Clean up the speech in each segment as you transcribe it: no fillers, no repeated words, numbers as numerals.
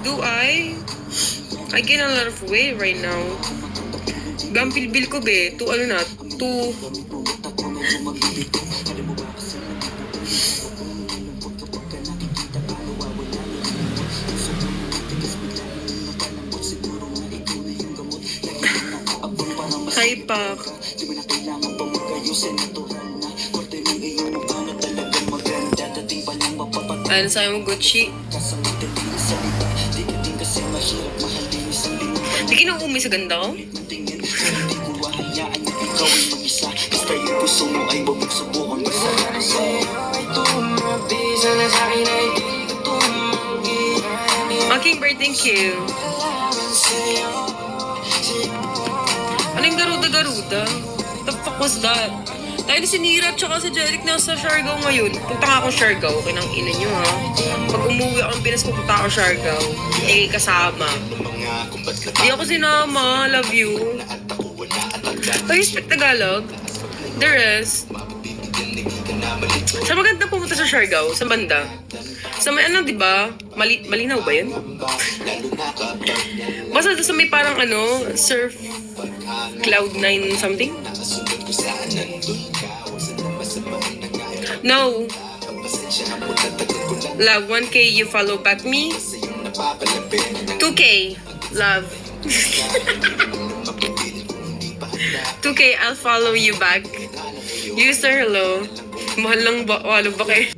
Do I? I gain a lot of weight right now. Bang bilbil ko be. 2 ano na? 2. Hi, Pak. Ano sa'yo mo, Gucci? Di kinuumi sa ganda ko? King Bird, thank you. Ano yung garuda-garuda? What the fuck was that? Tayo na si Nira at saka si Jeric nasa Siargao ngayon. Punta nga ako Siargao. Kinang ina nyo ha. Pag umuwi ako ng Pinas, pupunta ako Siargao. Eh, kasama. Di ako sinama. Love you. Do you speak Tagalog? The rest. Sa maganda pumunta sa Siargao? Sa banda? Sa may ano, diba? Malinaw ba yun? Basta sa may parang ano, surf Cloud9 something? No. Love, 1K, you follow back me? 2K, love. 2K, I'll follow you back. User, hello. Mahal lang ba? Walo ba kayo?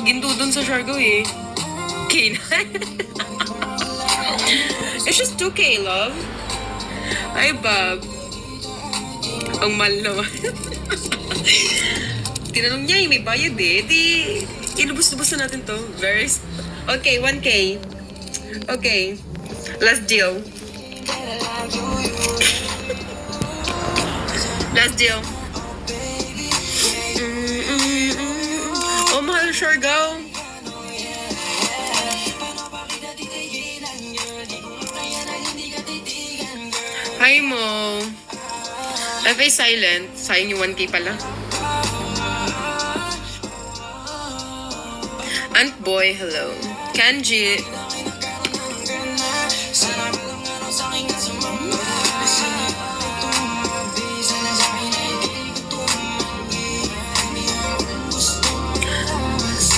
Ginto dun sa Siargao eh. K9. It's just 2K, love. Ay, Bob. Ang mahal naman. Tinanong niya, may bayad eh. Di, inubos-ubos na natin to. Okay, 1K. Okay. Last deal. Last deal. Oh, mahal Siargao. Hi mo. FA silent. Sayang yung 1K pala. Ant Boy, hello. Kanji.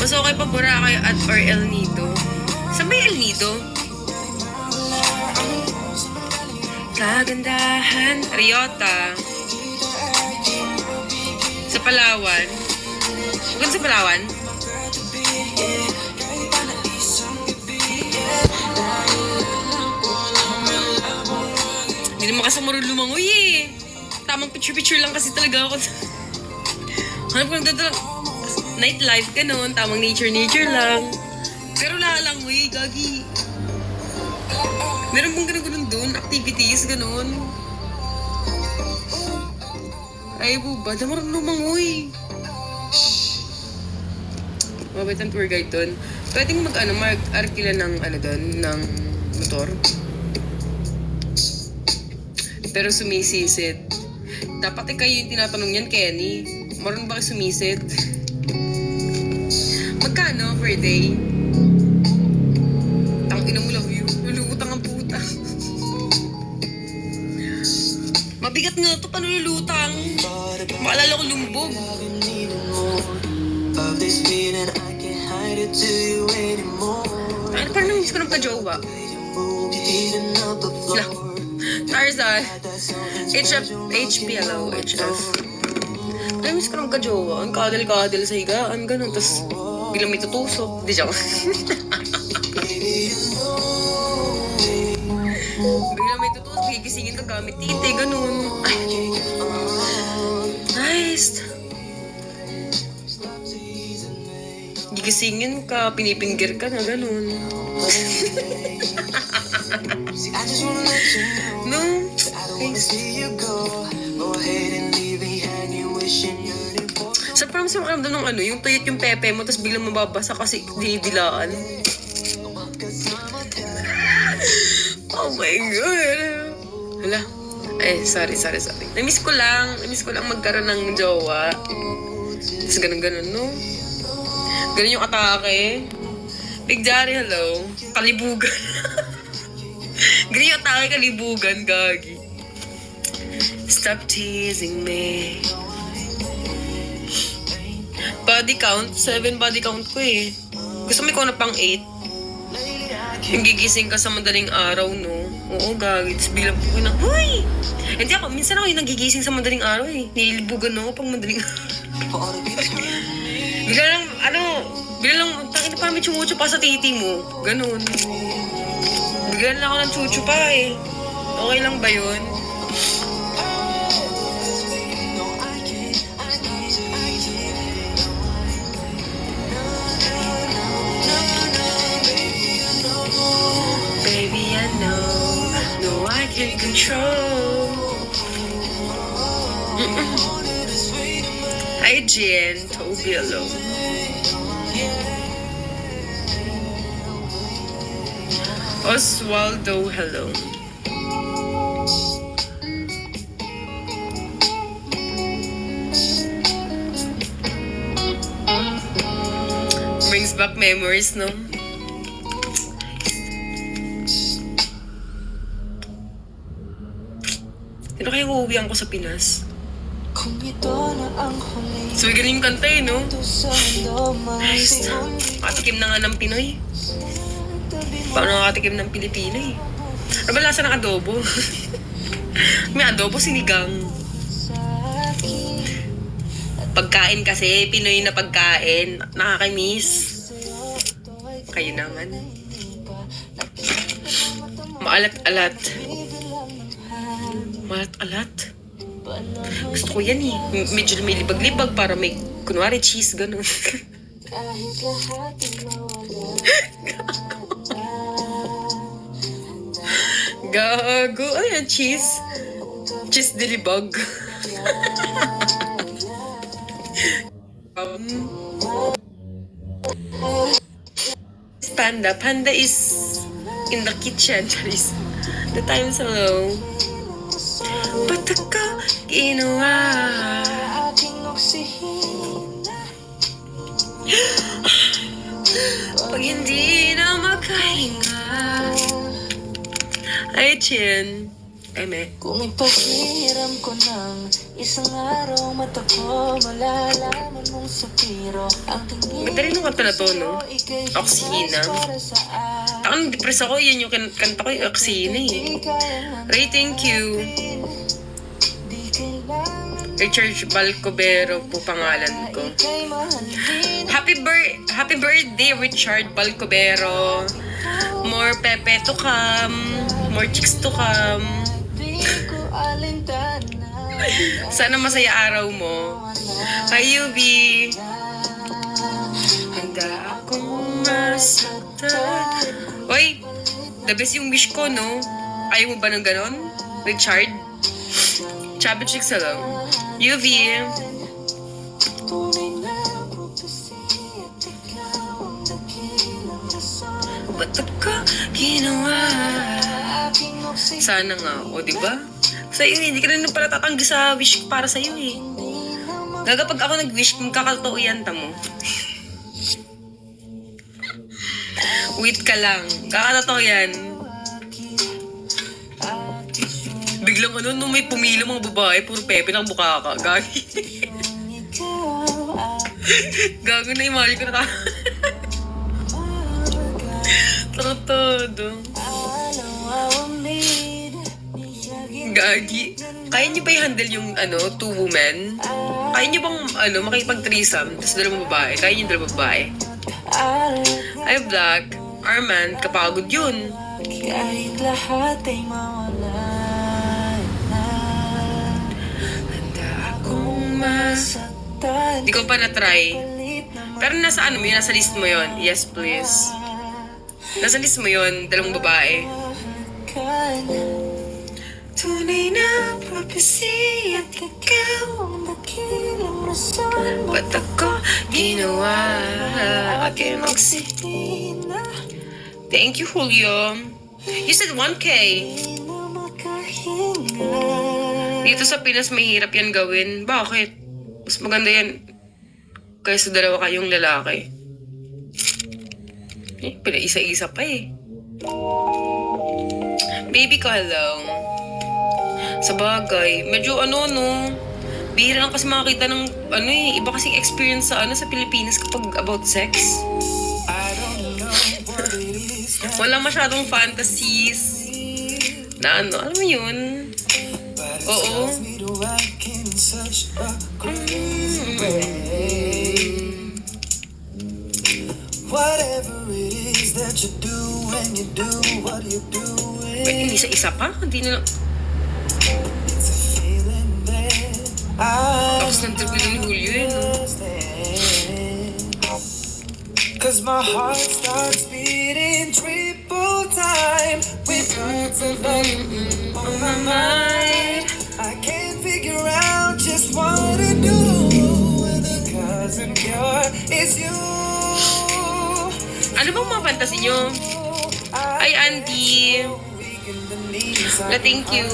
Mas okay pa Boracay at or El Nido. Saan ba El Nido? Kagandahan. Riota. Sa Palawan. Huwag sa Palawan? Hindi naman kasi marunong lumangoy eh. Tamang picture-picture lang kasi talaga ako. Hanap ko nagdadala. Nightlife, ganun. Tamang nature lang. Pero lalangoy, gagi. Meron bang ganun dun? Activities, ganun. Ay, buba. Da marunong lumangoy. Mabait ang tour guide dun. Pwedeng mag-arkila ng, dun, ng motor. Pero sumisisid. Dapat kayo yung tinatanong yan, Kenny. Marunong ba kayo sumisid? Magkano per day? Tangina mo, love you. Lulutang ang puta. Mabigat nga ito, paano lulutang? Maalala ko lumbog. Ano, parang namiss ko ng pa-jowa. Tarzan. HPLO, HF. Namiss ko ng ka-jowa. Ang kadal-kadal sa higaan, ganun. Tapos, bilang may tutusok. Di joke. Bilang may tutusok, gigisingin ka gamit tite, ganun. Ay. Nice. Gigisingin ka, pinipinggir ka na, ganun. No. Sa parang sa makamdam ng yung tuyot yung pepe mo, tapos biglang mababasa kasi dinidilaan. Oh my God. Hala, Sorry. Namiss ko lang magkaroon ng jowa. Tapos ganun, no? Ganun yung atake. Big Daddy, hello. Kalibugan. Ganun yung atake, kalibugan, gagi. Stop teasing me. Body count, 7 body count ko eh. Gusto mo ikaw na pang 8? Yung gigising ka sa madaling araw, no? Oo, gagi. Tapos biglang po ko na, huy! Hindi ako, minsan ako yung nagigising sa madaling araw eh. Nililibugan ako pang madaling araw. biglang tangin na pa may chumucho pa sa titi mo. Ganun. Biglang lang ako ng chucho pa eh. Okay lang ba yun? Baby, I know I can control. Hi, Jen. Toby, hello. Oswaldo, hello. Brings back memories, no? Sino kaya uuwihan ko sa Pinas? So, ganun yung kanta eh, no? Nice. Nakatikim na nga ng Pinoy. Paano nakatikim ng Pilipino eh? Ano ba lasa ng adobo? May adobo, sinigang. Pagkain kasi, Pinoy na pagkain. Nakakamiss. Kayo naman. Maalat-alat. Maalat-alat? Gusto ko yan eh. Medyo may libag-libag para may, kunwari, cheese, gano'n. Gago. Ano yan, cheese? Cheese dilibag. Panda. Panda is in the kitchen. Charis. The time's hello. Ba't ako ginawa? Pag hindi na makahinga. Ay, Chin. Eme. Kung ipahiram ko ng isang araw, mata ko malalaman mong sapiro. Ang tingin Ganda rin yung kanta na to, no? Oksina. Takang depress ako, yan yung kanta ko, yung Oksina eh. Ray, thank you. Richard Balcobero po pangalan ko. Happy birthday, Richard Balcobero. More pepe to come. More chicks to come. Sana masaya araw mo. Hi, Yubi. Handa akong masaktan. Oy, the best yung wish ko, no? Ayaw mo ba ng ganon? Richard? Chubby chicks, hello. Yubi. Ba't ako ginawa? Sana nga, o diba? Sa'yo, hindi ka rin pala tatanggi sa wish para sa'yo eh. Gaga pag ako nag-wish, magkakatotoo yan, tamo. Wait ka lang, kakatotoo yan. Biglang ano, nung may pumilo mga babae, puro pepe ng bukaka. Gagi. Gago na, imali ko na todo. Gagi. Kaya niyo ba i-handle yung, two women? Kaya niyo bang, makipag-threesome, tapos dalawang babae? Kaya niyo dalawang babae? Ay, Black. Arman, kapagod yun. Kahit lahat ay mawala na. Handa akong Masaktan. Di ko pa na-try. Pero nasa nasa list mo yon. Yes, please. Nasa list mo yon, dalawang babae. Tunay na prophecy at ikaw ang dakilang rason. Ba't ako ginawa? Akin magsihina. Thank you, Julio. You said 1K. Di na makahinga. Dito sa Pinas, mahirap yan gawin. Bakit? Mas maganda yan kaysa dalawa kayong lalaki. Pinaisa-isa pa eh. Baby ko, hello. Sa bagay, medyo no. Bihira lang kasi makakita ng, iba kasing experience sa, sa Pilipinas kapag about sex. Wala masyadong fantasies. Na alam mo yun? Oo. Whatever it is that you do when you do what you do. Hindi isa pa? Hindi na. It's a feeling that I Tapos ng trip ni Julio eh, no? Cause my heart starts beating triple time with thoughts of love on my mind. I can't figure out just what to do with the cousin pure is you. Ano bang mga fantasy nyo? Ay, Andy. Na thank you.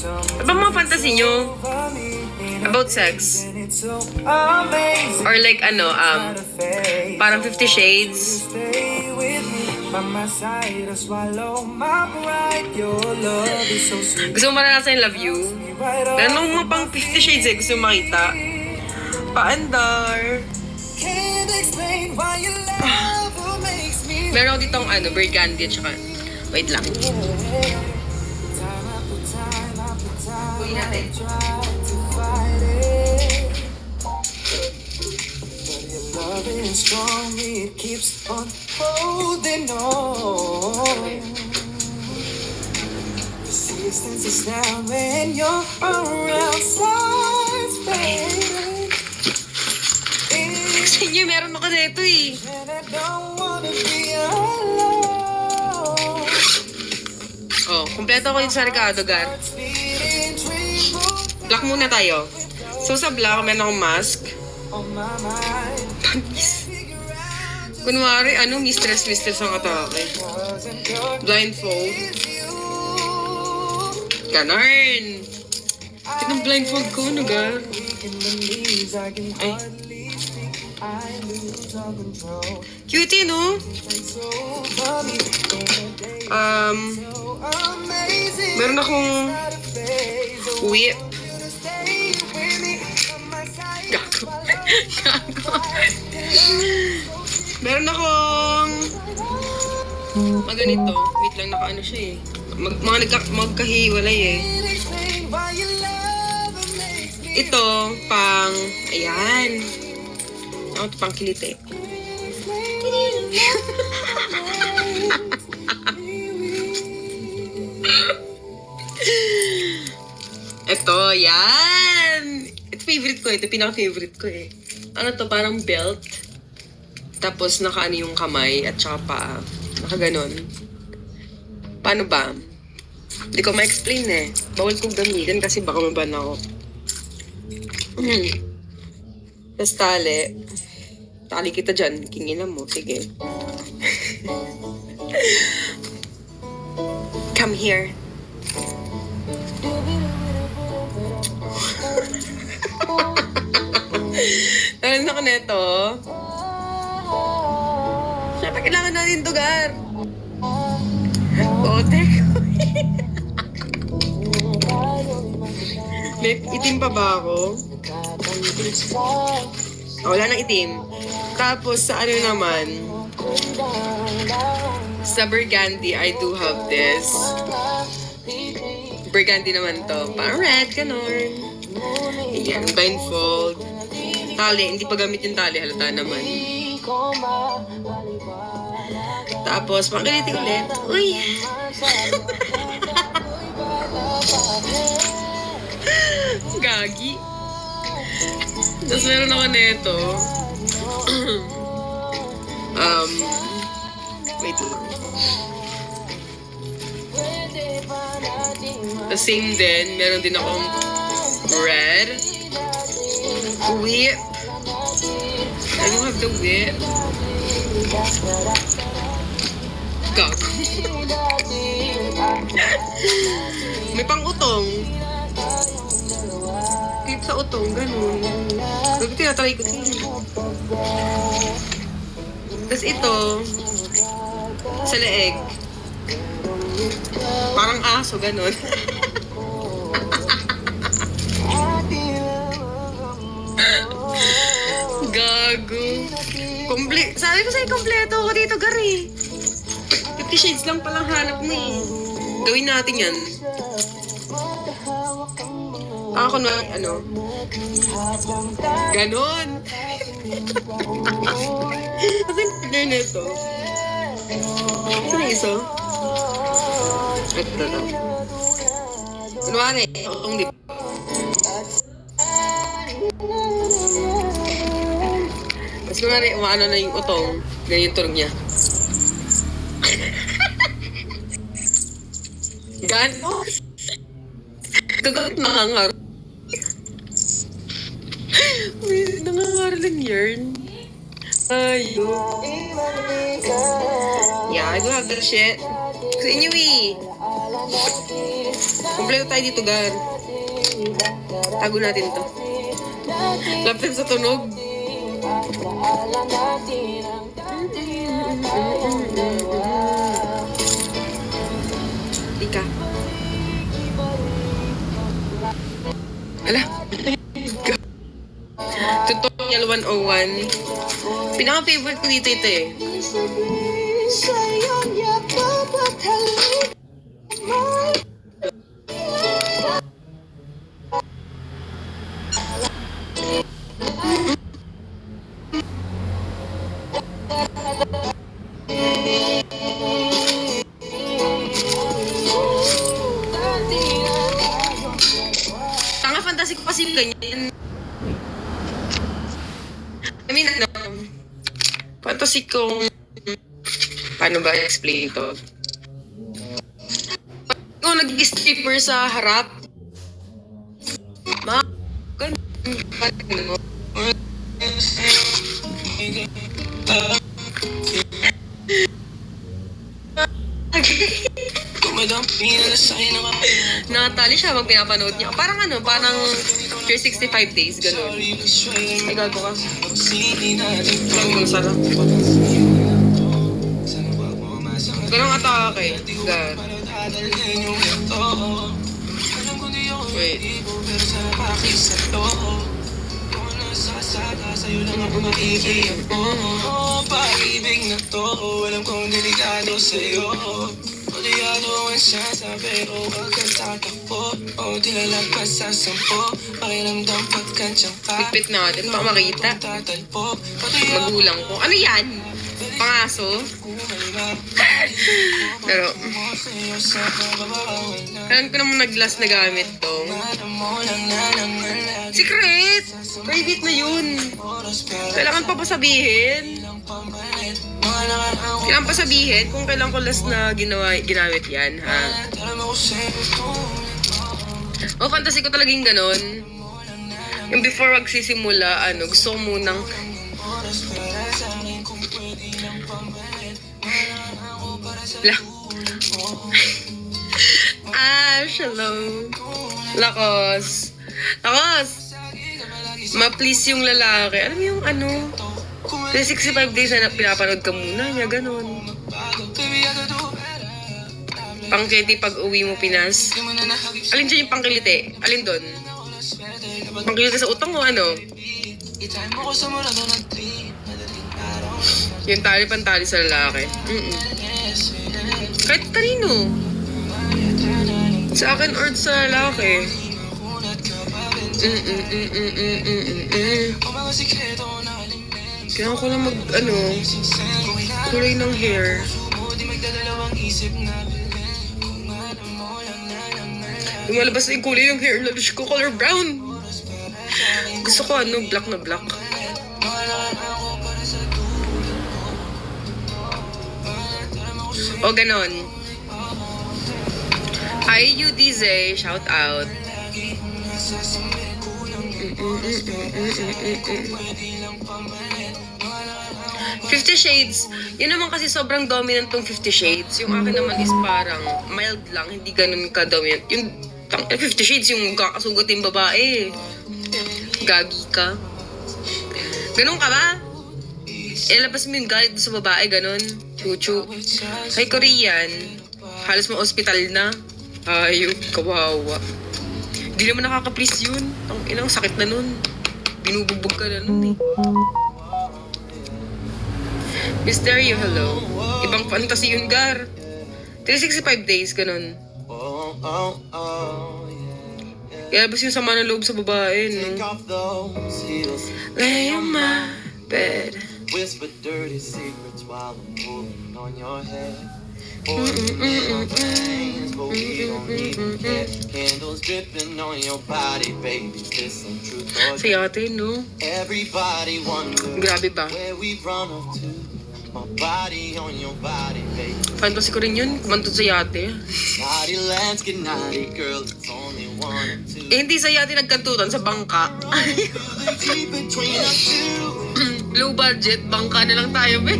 Ano bang mga fantasy nyo? About sex? Or like parang 50 Shades? Gusto mo maranasan yung love you? Pero nung mga pang 50 Shades gusto mo makita. Paandar. Meron ako ditong Burgundy at saka, wait lang. Uy natin. Resistance is down when you're around stars fading. Senior, meron ako dito eh. And I don't wanna be alone. Oh, kumpleto ko yung sa Ricardo, Gar. Black muna tayo. So sa black, meron akong mask. On my mind. Kunwari, mistress ang atake. Blindfold. Ganarn. Tinang blindfold ko, Gar. Ay. Cutie, no? Meron akong whip. Gago. Meron akong ganito. Wait lang, naka siya eh. Magkahiwalay eh. Ito, pang, ayan. Ito pang kilite. Ito, yan. Ito favorite ko. Ito pinaka-favorite ko eh. Ano to, parang belt. Tapos naka yung kamay at saka paa. Naka ganon. Paano ba? Hindi ko ma-explain eh. Bawal kong gamitin kasi baka maban ako. Tapos tali. Tali kita dyan. Kinginan mo. Sige. Come here. Nalan ako neto. Siyempre kailangan natin to, Gar. Bote ko. May itim pa ba ako? Wala nang itim. Tapos sa naman, sa Burgundy, I do have this. Burgundy naman to. Parang red, ganon. Ayan, blindfold. Tali, hindi pa gamit yung tali. Halata naman. Tapos, makakilitin ulit. Uy! Gagi. Tapos meron ako nito. Wait lang. The same din. Meron din akong red. Whip. I don't have the whip. Gago. May pang-utong. Clip sa utong, ganun. Pero tinatry ko din. Tapos ito, sa leeg. Parang aso, ganun. Gago. Sabi ko sa'yo, kompleto ako dito, Gary. 50 shades lang palang hanap mo eh. Gawin natin yan. Ako na, ano? Ganon. Kasi partner na ito. Ito na isa. Ito na. Kunwari, itong di. Mas kunwari, umaano na yung utong. Ganyan yung tunog niya. Gano? Kagat nakangaro. Uy, nakangaro lang yarn. Ayun. Yeah, I do have that shit. Kasi anyway, kompleto tayo dito, Gar. Tago natin to. Laptop sa tunog. Ika. Ala. Tutorial 101. Pinaka-favorite ko dito ito eh. Tanga, fantasy ko kasi ganyan. I mean, ano, fantasy kong, paano ba explain to? Kung nag-stripper sa harap, nakatali siya pag pinapanood niya. Parang ano, parang 365 days, gano'n. Ay, gago ka. Ang sarap. Ganun atake. God. Wait. Pag-ibig na to, alam kong delikado sa'yo. Odiyado ang siyasa, pero wag kang tatakbo. O tilalagpas sa 10, pakiramdam pagkansyang ka. Pipit natin, baka makita. Magulang ko. Ano yan? Pangaso? Pero, alam ko naman nag-glass na gamit to. Secret! Private na yun. Kailangan pa sabihin? Kailangan pa sabihin kung kailan ko last na ginamit yan, ha? O, fantasy ko talagang ganon. Yung before magsisimula, gusto ko munang shalom. Lakos. Ma-please yung lalaki. Alam mo yung 365 days na pinapanood ka muna niya, ganon. Pangkiliti pag uwi mo Pinas. Alin dyan yung pangkiliti? Alin doon? Pangkiliti sa utang o ano? Yung tali-pantali sa lalaki. Kahit kanino. Sa akin or sa lalaki. Kailangan ko lang kulay ng hair. Lumalabas na yung kulay ng hair. Lalush ko color brown. Gusto ko black na black. O ganon. Hi UDZ, shout out. 50 Shades. Yun naman kasi sobrang dominant tong 50 Shades. Yung akin naman is parang mild lang, hindi ganun ka-dominant. Yung 50 Shades, yung kakasugat yung babae. Gagi ka. Ganun ka ba? Ilabas mo yung galit sa babae, ganun. Chuchu. Kay Korean, halos mo ospital na. Ayun, kawawa. Hindi naman nakaka-please yun. Ang inang sakit na nun. Binubugbog ka na nun eh. Mysterio, hello. Ibang fantasy yun, Gar. 365 days, ganun. Kaya basta yung sama ng loob sa babae, no? Lay on my bed. Whisper dirty secrets while I'm pulling on your head. Candles dripping on your body, baby. This some truth or Si ate, no? everybody wonders Grabe ba? where we run up to. My body on your body, baby. Fantasy ko rin yun. Kumantod sa yate. Naughty lands get naughty, girl. It's only one or two. Eh, hindi sa yate nagkantutan, sa bangka. The deep between us two. Low budget, bangka na lang tayo, be.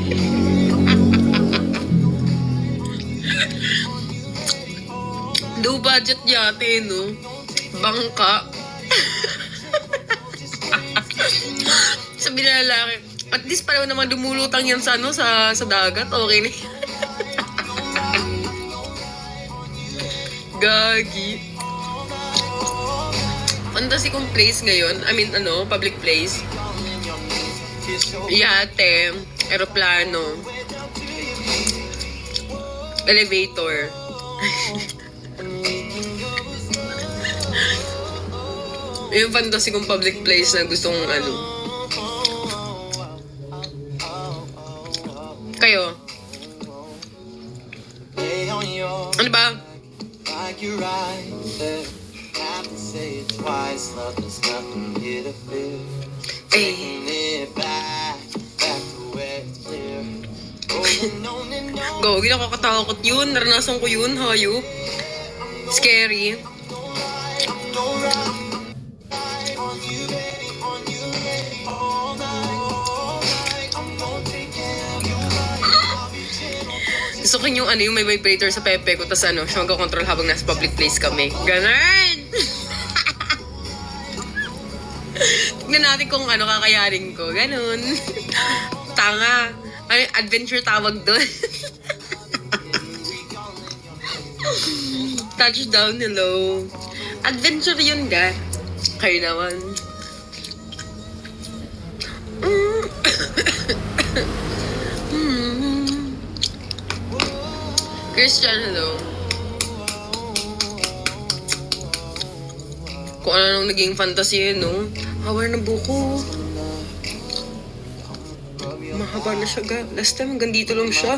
Low budget yate, no? Bangka. Sabi na lalaki, at least pareho naman dumulutang yan sa, ano, sa dagat. Okay na. Gagi. Fantasy kong place ngayon. I mean, public place. Yate, aeroplano, elevator. Yung fantasy kong public place na gustong Kayo? Ano ba? Like you're right there. Have to say it twice. Love is nothing here to fear. Taking it back to where it's clear. Going on and on. Go, nakakatakot yun. Naranasan ko yun, hayop. Scary. Gusto ko yung yung may vibrator sa pepe ko, tas siya magkakontrol habang nasa public place kami. Ganun! Tignan natin kung kakayarin ko. Ganun. Tanga. Ay, adventure tawag doon. Touchdown, hello. Adventure yun, ga. Kayo naman. Christian, hello. Kung ano nang naging fantasy yun, no? Hawar ng buko. Mahaba na siya, ga. Last time, hanggang dito lang siya.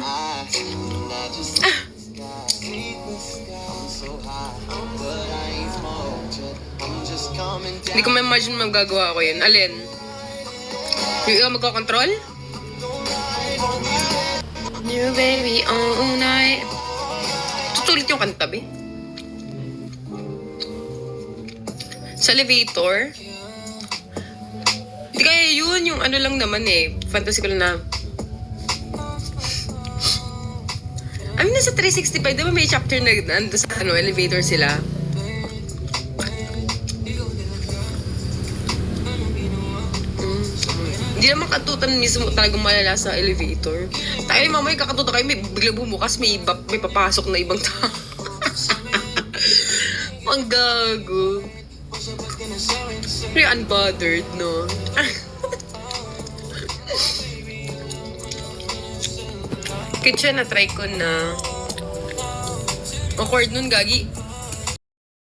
Hindi ko ma-imagine magagawa ko yun. Alin? Yung ikaw magkakontrol? New baby all night. Tutulit yung kanta, be. Sa elevator? Hindi kaya yun, yung lang naman eh. Fantasy ko lang na. I mean, nasa 365, diba may chapter na nando sa elevator sila? Hindi naman katutan mismo talagang malala sa elevator. Tayo mamaya kakatutan kayo, may biglang bumukas, may papasok na ibang tao. Ang gago. Very unbothered, no? Kitchen na try ko na. Awkward nun, gagi.